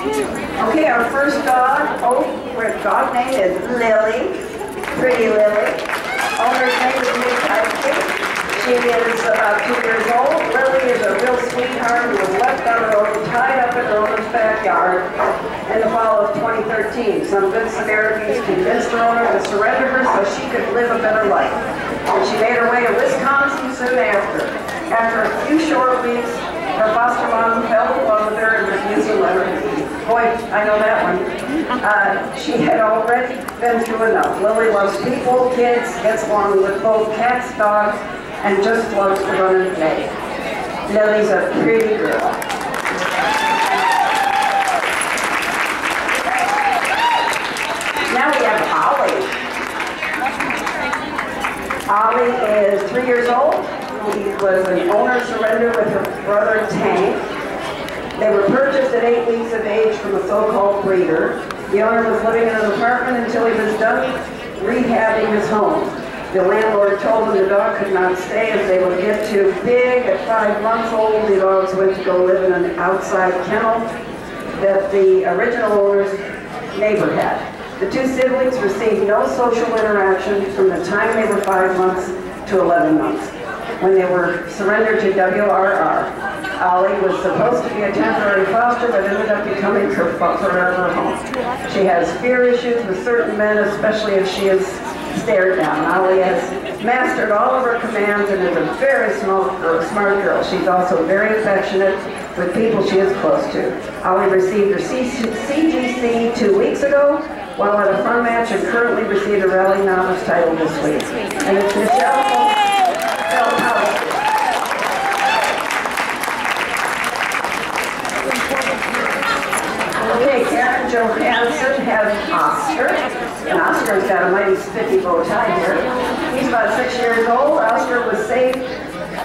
Okay, our first dog, our dog name is Lily, Pretty Lily. Owner's name is Miss Heike. She is about 2 years old. Lily is a real sweetheart who was left on her own, tied up in her owner's backyard in the fall of 2013. Some good Samaritans convinced her owner to surrender her so she could live a better life. And she made her way to Wisconsin soon after. After a few short weeks, her foster mom fell in love with her and refused to let her leave. Boy, I know that one. She had already been through enough. Lily loves people, kids, gets along with both cats, dogs, and just loves to run and play. Lily's a pretty girl. Now we have Ollie. Ollie is 3 years old. He was an owner surrender with her brother Tank. They were purchased at 8 weeks of age from a so-called breeder. The owner was living in an apartment until he was done rehabbing his home. The landlord told him the dog could not stay as they would get too big. At 5 months old, the dogs went to go live in an outside kennel that the original owner's neighbor had. The two siblings received no social interaction from the time they were 5 months to 11 months, when they were surrendered to WRR. Ollie was supposed to be a temporary foster, but ended up becoming her forever home. She has fear issues with certain men, especially if she is stared down. Ollie has mastered all of her commands and is a very smart girl. She's also very affectionate with people she is close to. Ollie received her CGC 2 weeks ago while at a fun match and currently received a Rally Novice title this week. And it's Michelle. Okay, Karen Johansson has Oscar, and Oscar's got a mighty spiffy bow tie here. He's about 6 years old. Oscar was saved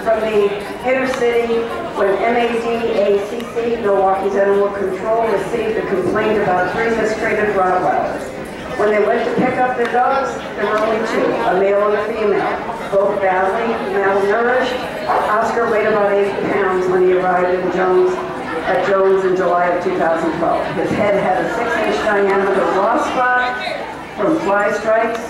from the inner city when MADACC, Milwaukee's Animal Control, received a complaint about 3 mistreated Rottweilers. When they went to pick up their dogs, there were only 2, a male and a female, both badly malnourished. Oscar weighed about 8 pounds when he arrived in Jones in July of 2012. His head had a 6-inch diameter raw spot from fly strikes,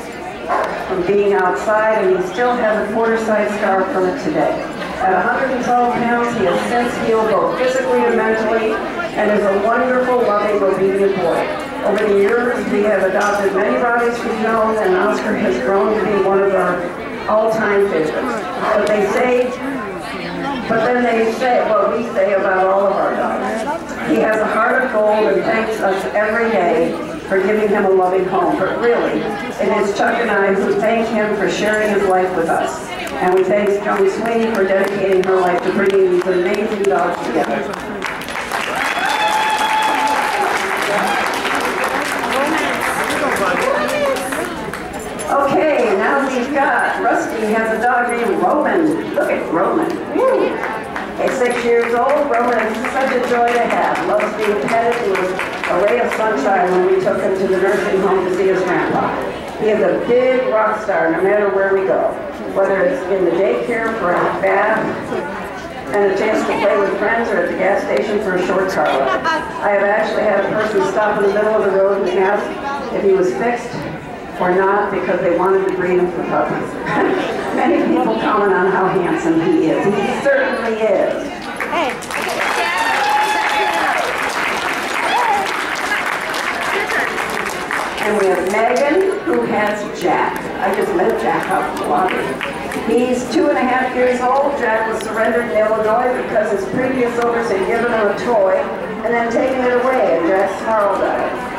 from being outside, and he still has a quarter-size scar from it today. At 112 pounds, he has since healed both physically and mentally, and is a wonderful, loving, obedient boy. Over the years, we have adopted many Rotties from Jones, and Oscar has grown to be one of our all-time favorites. But then they say what we say about all of our dogs. He has a heart of gold and thanks us every day for giving him a loving home. But really, it is Chuck and I who thank him for sharing his life with us. And we thank Joan Sweeney for dedicating her life to bringing these amazing dogs together. Okay, now we've got Rusty has a dog named Roman. Look at Roman. Woo. At 6 years old, Roman is such a joy to have. Loves being petted. He was a ray of sunshine when we took him to the nursing home to see his grandpa. He is a big rock star no matter where we go. Whether it's in the daycare for a bath and a chance to play with friends or at the gas station for a short car ride. I have actually had a person stop in the middle of the road and ask if he was fixed or not because they wanted to breed him for puppies. Many people comment on how handsome he is. He certainly is. Hey. And we have Megan, who has Jack. I just met Jack out in the lobby. He's 2.5 years old. Jack was surrendered in Illinois because his previous owners had given him a toy and then taken it away, and Jack snarled at it.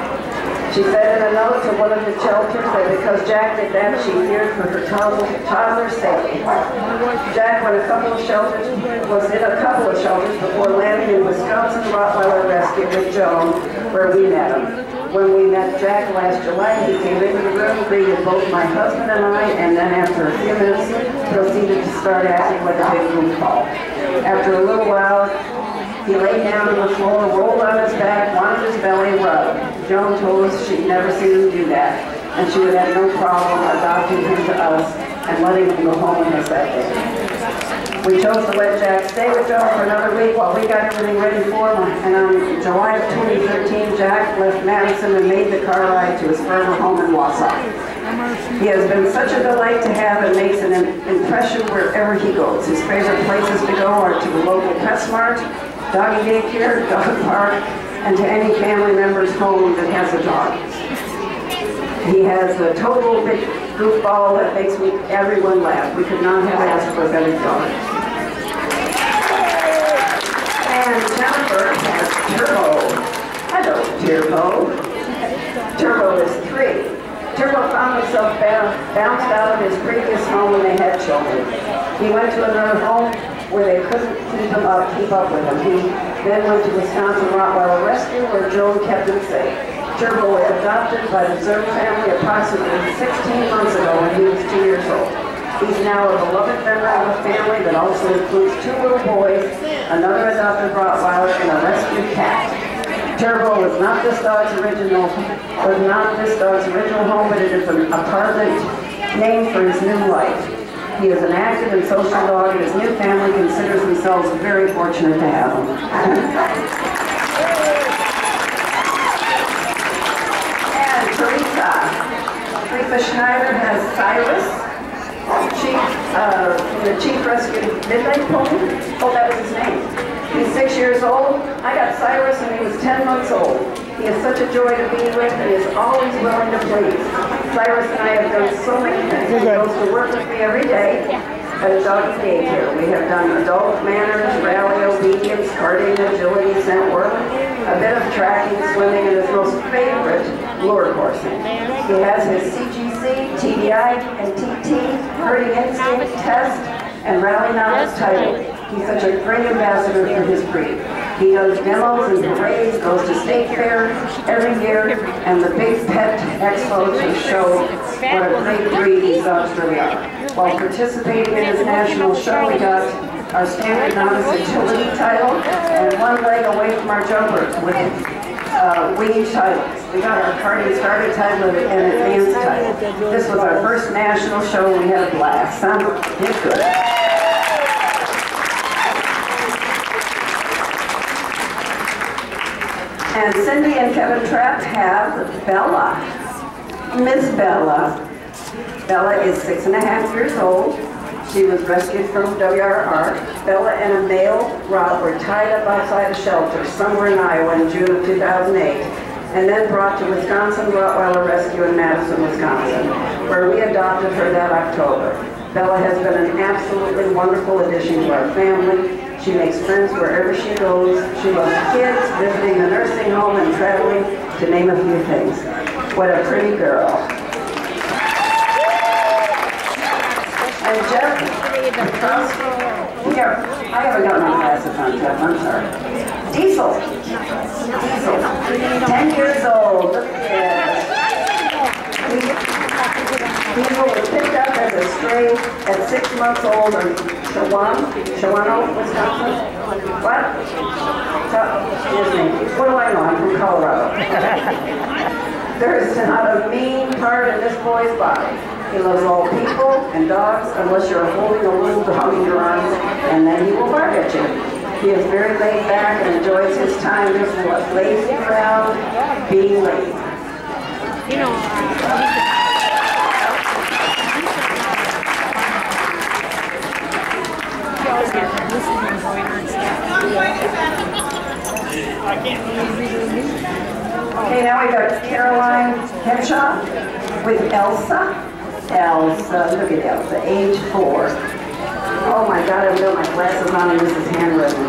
She said in a note to one of the shelters that because Jack did that, she feared for her toddler's safety. Jack was in a couple of shelters before landing in Wisconsin Rottweiler Rescue with Joan, where we met him. When we met Jack last July, he came into the room, greeted both my husband and I, and then after a few minutes, proceeded to start acting like a big goofball. After a little while, he lay down on the floor, rolled on his back, wanted his belly rubbed. Joan told us she'd never seen him do that, and she would have no problem adopting him to us and letting him go home with us that day. We chose to let Jack stay with Joan for another week while we got everything ready for him, and on July of 2013, Jack left Madison and made the car ride to his former home in Wausau. He has been such a delight to have and makes an impression wherever he goes. His favorite places to go are to the local PetSmart, doggy daycare, dog park, and to any family member's home that has a dog. He has a total big goofball that makes everyone laugh. We could not have asked for a better dog. And Jennifer has Turbo. Hello, Turbo. Turbo is 3. Turbo found himself bounced out of his previous home when they had children. He went to another home where they couldn't keep up with him. He then went to Wisconsin Rottweiler Rescue where Joan kept him safe. Turbo was adopted by the Zerb family approximately 16 months ago when he was 2 years old. He's now a beloved member of a family that also includes 2 little boys, another adopted Rottweiler, and a rescued cat. Turbo was not this dog's original home, but it is an apartment named for his new life. He is an active and social dog, and his new family considers themselves very fortunate to have him. And Teresa Schneider has Cyrus, the Chief Rescue Midnight Pony. Oh, that was his name. He's 6 years old. I got Cyrus when he was 10 months old. He is such a joy to be with and is always willing to please. Cyrus and I have done so many things. He goes to work with me every day at a doggy daycare. We have done adult manners, rally obedience, carting, agility, scent work, a bit of tracking, swimming, and his most favorite, lure coursing. He has his CGC, TDI, and TT, herding instinct, test, and rally knowledge title. He's such a great ambassador for his breed. He does demos and parades, goes to state fair every year, and the big pet expos to show what a great breed these dogs really are. While participating in his national show, we got our standard novice agility title and 1 leg away from our jumpers with winged titles. We got our carting starter title and advanced title. This was our first national show, and we had a blast. Sounded good. And Cindy and Kevin Trapp have Bella. Miss Bella. Bella is 6.5 years old. She was rescued from WRR. Bella and a male Rob were tied up outside a shelter somewhere in Iowa in June of 2008, and then brought to Wisconsin Rottweiler Rescue in Madison, Wisconsin, where we adopted her that October. Bella has been an absolutely wonderful addition to our family. She makes friends wherever she goes. She loves kids, visiting the nursing home, and traveling, to name a few things. What a pretty girl. And Jeff, here, I haven't got my glasses on, Jeff, I'm sorry. Diesel. 10 years old. Look at this. Diesel was picked up as a stray at 6 months old in Shawano, Wisconsin. What? Excuse me. What do I know? I'm from Colorado. There's not a mean part in this boy's body. He loves all people and dogs unless you're holding a little dog in your arms, and then he will bark at you. He is very laid back and enjoys his time just lazing around, being lazy. You know, okay, now we got Caroline Henshaw with Elsa. Look at Elsa, age 4. Oh my God, I've got my glasses on and this is handwritten.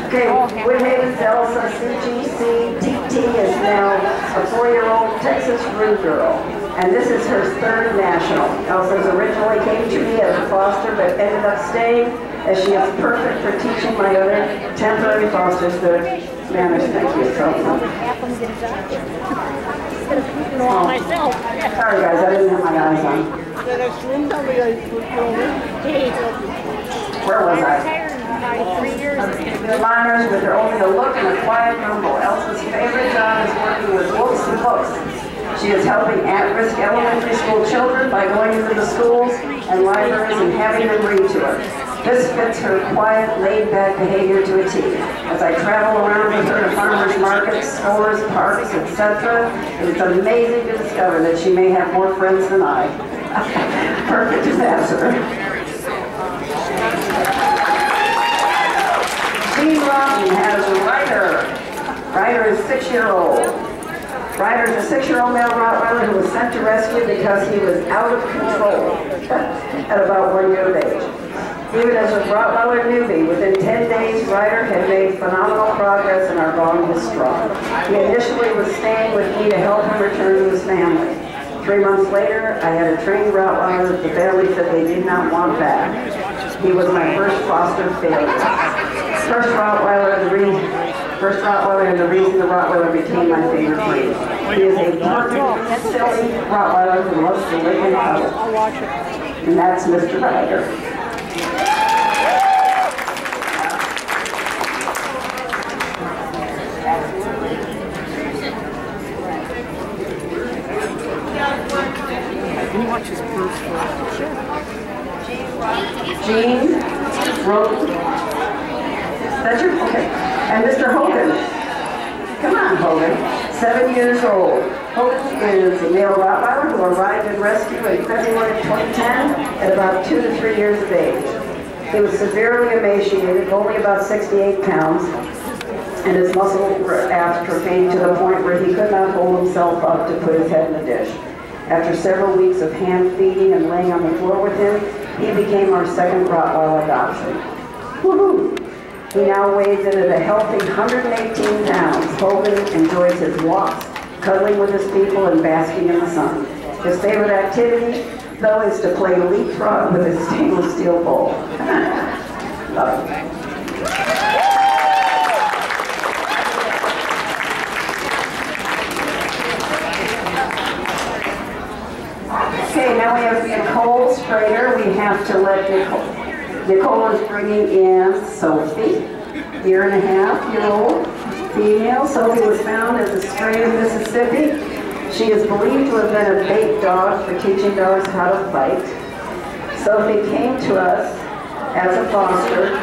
Okay, Woodhaven's Elsa CGC TT is now a 4-year-old Texas Brew Girl, and this is her 3rd national. Elsa's originally came to me as a foster, but ended up staying as she is perfect for teaching my other temporary fosters good manners. Thank you, Elsa. Sorry guys, I didn't have my eyes on. Where was I? Minors with their only a look and a quiet rumble. Elsa's favorite job is working with books and books. She is helping at-risk elementary school children by going into the schools and libraries and having them read to her. This fits her quiet, laid-back behavior to a T. As I travel around with her to farmers markets, stores, parks, etc., it's amazing to discover that she may have more friends than I. Perfect ambassador. Jean Rotten has Ryder. Ryder is 6-year-old. Ryder is a 6-year-old male Rottweiler who was sent to rescue because he was out of control at about 1 year of age. Even as a Rottweiler newbie, within 10 days, Ryder had made phenomenal progress and our bond was strong. He initially was staying with me to help him return to his family. 3 months later, I had a trained Rottweiler that the family said they did not want back. He was my first foster failure. First Rottweiler and the reason the Rottweiler became my favorite breed. He is a perfect, silly Rottweiler who loves to live and cuddle. And that's Mr. Ryder. Can you watch his first one? Sure. Jean Rotten. That's your, okay. And Mr. Hogan. Come on, Hogan. 7 years old. Hogan is a male Rottweiler who arrived in rescue in February 2010 at about 2 to 3 years of age. He was severely emaciated, only about 68 pounds, and his muscles were atrophied to the point where he could not hold himself up to put his head in the dish. After several weeks of hand feeding and laying on the floor with him, he became our second Rottweiler adoption. Woohoo! He now weighs in at a healthy 118 pounds. Hogan enjoys his walks, cuddling with his people, and basking in the sun. His favorite activity, though, is to play leapfrog with his stainless steel bowl. Love it. Okay, now we have Nicole Sprader. We have to let Nicole is bringing in Sophie, 1.5-year-old female. Sophie was found as a stray in Mississippi. She is believed to have been a bait dog for teaching dogs how to fight. Sophie came to us as a foster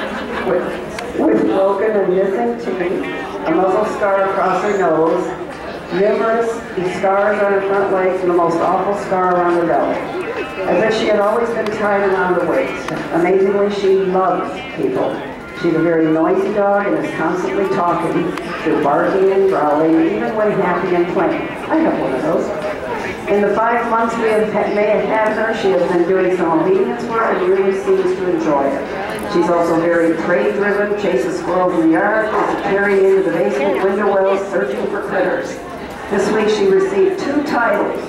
with broken and missing teeth, a muzzle scar across her nose, numerous scars on her front legs, and the most awful scar around her belly, as if she had always been tied around the waist. Amazingly, she loves people. She's a very noisy dog and is constantly talking, through barking and growling, even when happy and playing. I have one of those. In the 5 months may have had her, she has been doing some obedience work and really seems to enjoy it. She's also very prey-driven, chases squirrels in the yard, is carrying into the basement window wells, searching for critters. This week she received 2 titles,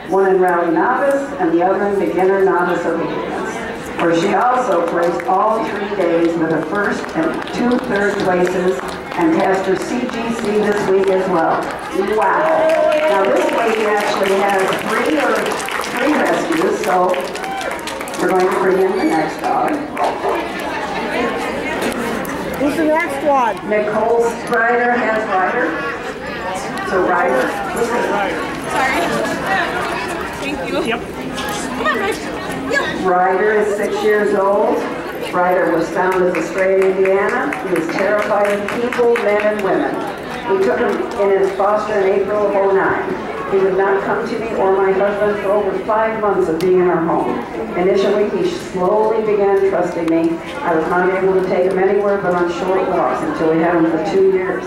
one in Rally Novice and the other in Beginner Novice Obedience, where she also placed all 3 days with a first and 2 third places and passed her CGC this week as well. Wow! Now this lady actually has 3 rescues, so we're going to bring in the next dog. Who's the next one? Nicole Sprader has Ryder. So Ryder. Sorry. Thank you. Yep. Come on, Ryder. Yep. Ryder is 6 years old. Ryder was found as a stray in Indiana. He was terrified of people, men, and women. We took him in as foster in April of '09. He would not come to me or my husband for over 5 months of being in our home. Initially, he slowly began trusting me. I was not able to take him anywhere but on short walks until we had him for 2 years.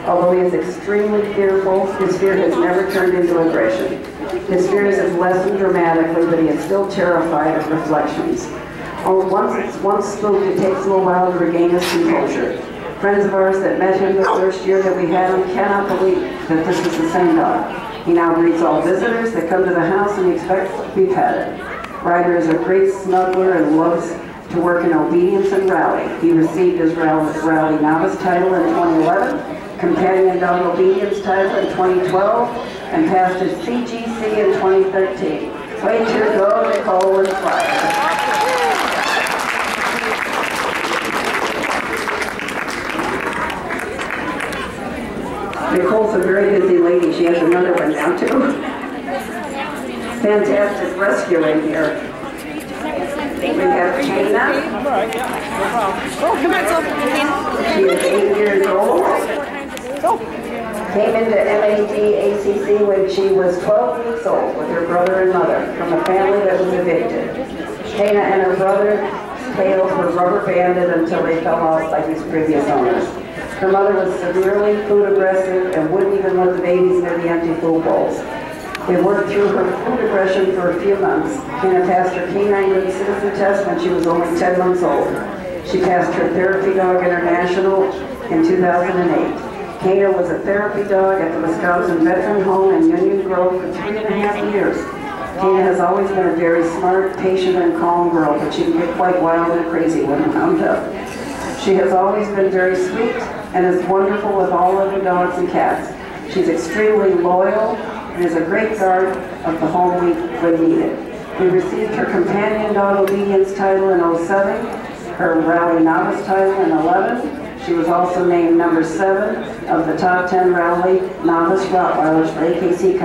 Although he is extremely fearful, his fear has never turned into aggression. His fears have lessened dramatically, but he is still terrified of reflections. Once spooked, it takes him a while to regain his composure. Friends of ours that met him the first year that we had him cannot believe that this is the same dog. He now greets all visitors that come to the house and he expects to be petted. Ryder is a great snuggler and loves to work in obedience and rally. He received his Rally Novice title in 2011, Companion Dog Obedience title in 2012, and passed his CGC in 2013. Way to go, Nicole and Ryder. Nicole's a very busy lady. She has another one now, too. Fantastic rescuing here. We have Tina. Come on, She is 8 years old. Came into MAD-ACC when she was 12 weeks old with her brother and mother from a family that was evicted. Tina and her brother's tails were rubber banded until they fell off by his previous owners. Her mother was severely food aggressive and wouldn't even let the babies near the empty food bowls. We worked through her food aggression for a few months. Tina passed her canine good citizen test when she was only 10 months old. She passed her Therapy Dog International in 2008. Tina was a therapy dog at the Wisconsin Veteran Home in Union Grove for 3.5 years. Tina has always been a very smart, patient, and calm girl, but she can get quite wild and crazy when wound up. She has always been very sweet and is wonderful with all other dogs and cats. She's extremely loyal and is a great guard of the home when needed. We received her Companion Dog Obedience title in 07, her Rally Novice title in 11. She was also named number 7 of the top 10 Rally Novice Rottweilers for AKC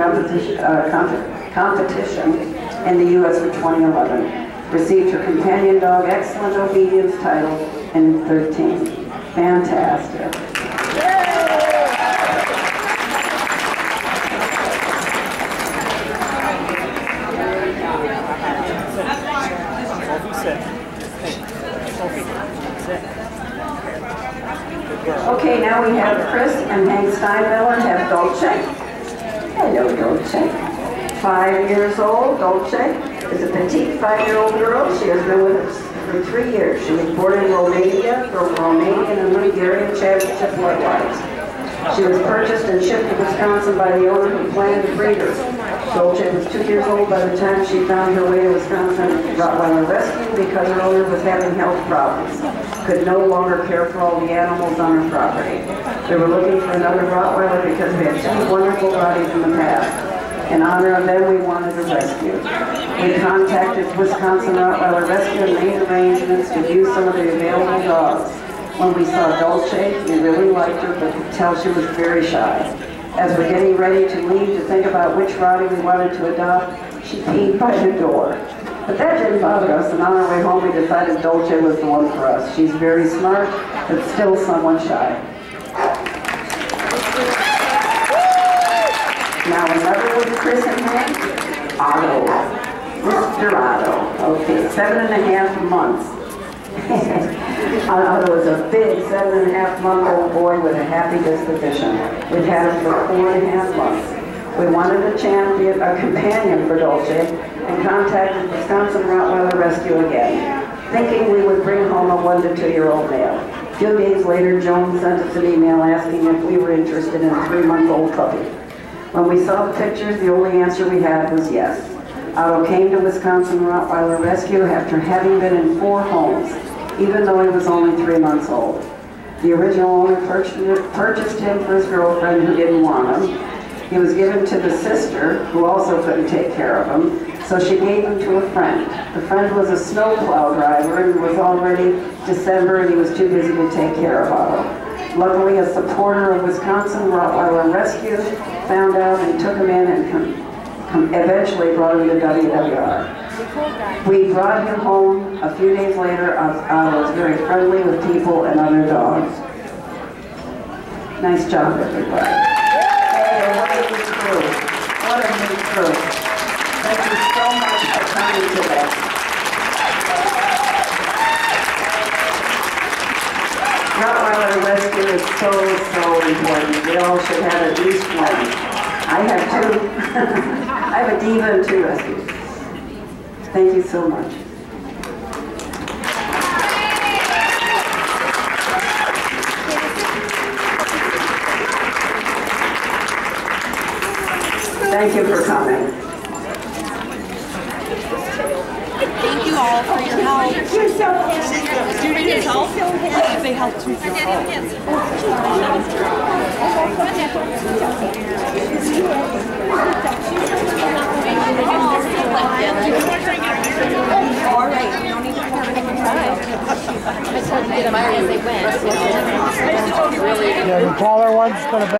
competition in the U.S. for 2011. Received her Companion Dog Excellent Obedience title in 13. Fantastic. Okay, now we have Chris and Hank Steinmiller have Dolce. Hello, Dolce. 5 years old. Dolce is a petite 5-year-old girl. She has been with us for 3 years. She was born in Romania from Romanian and Hungarian championship bloodlines. She was purchased and shipped to Wisconsin by the owner who planned to breed her. Dolce was 2 years old by the time she found her way to Wisconsin Rottweiler Rescue because her owner was having health problems. Could no longer care for all the animals on her property. They were looking for another Rottweiler because we had 2 wonderful bodies in the past. In honor of them, we wanted a rescue. We contacted Wisconsin Rottweiler Rescue and made arrangements to use some of the available dogs. When we saw Dolce, we really liked her, but could tell she was very shy. As we're getting ready to leave to think about which Rottie we wanted to adopt, she peed by the door. But that didn't bother us, and on our way home we decided Dolce was the one for us. She's very smart, but still somewhat shy. Now another with Chris and Hank, Otto. Mr. Otto. Okay, 7.5 months. Otto was a big 7.5-month-old boy with a happy disposition. We've had him for 4.5 months. We wanted a companion for Dolce and contacted Wisconsin Rottweiler Rescue again, thinking we would bring home a 1 to 2-year-old male. A few days later, Joan sent us an email asking if we were interested in a 3-month-old puppy. When we saw the pictures, the only answer we had was yes. Otto came to Wisconsin Rottweiler Rescue after having been in 4 homes, even though he was only 3 months old. The original owner purchased him for his girlfriend who didn't want him. He was given to the sister, who also couldn't take care of him, so she gave him to a friend. The friend was a snowplow driver, and it was already December, and he was too busy to take care of Otto. Luckily, a supporter of Wisconsin Rottweiler Rescue found out and took him in and eventually brought him to WWR. We brought him home a few days later. Otto was very friendly with people and other dogs. Nice job, everybody. What a neat group. Thank you so much for coming today. Rottweiler Rescue is so important. We all should have at least one. I have 2. I have a diva and 2 rescues. Thank you so much. Thank you for coming. Thank you all for your help. Do you need help? They help too. All right. You don't need to pour it in the time. I told you to get them as they went. Yeah, the taller one's going to be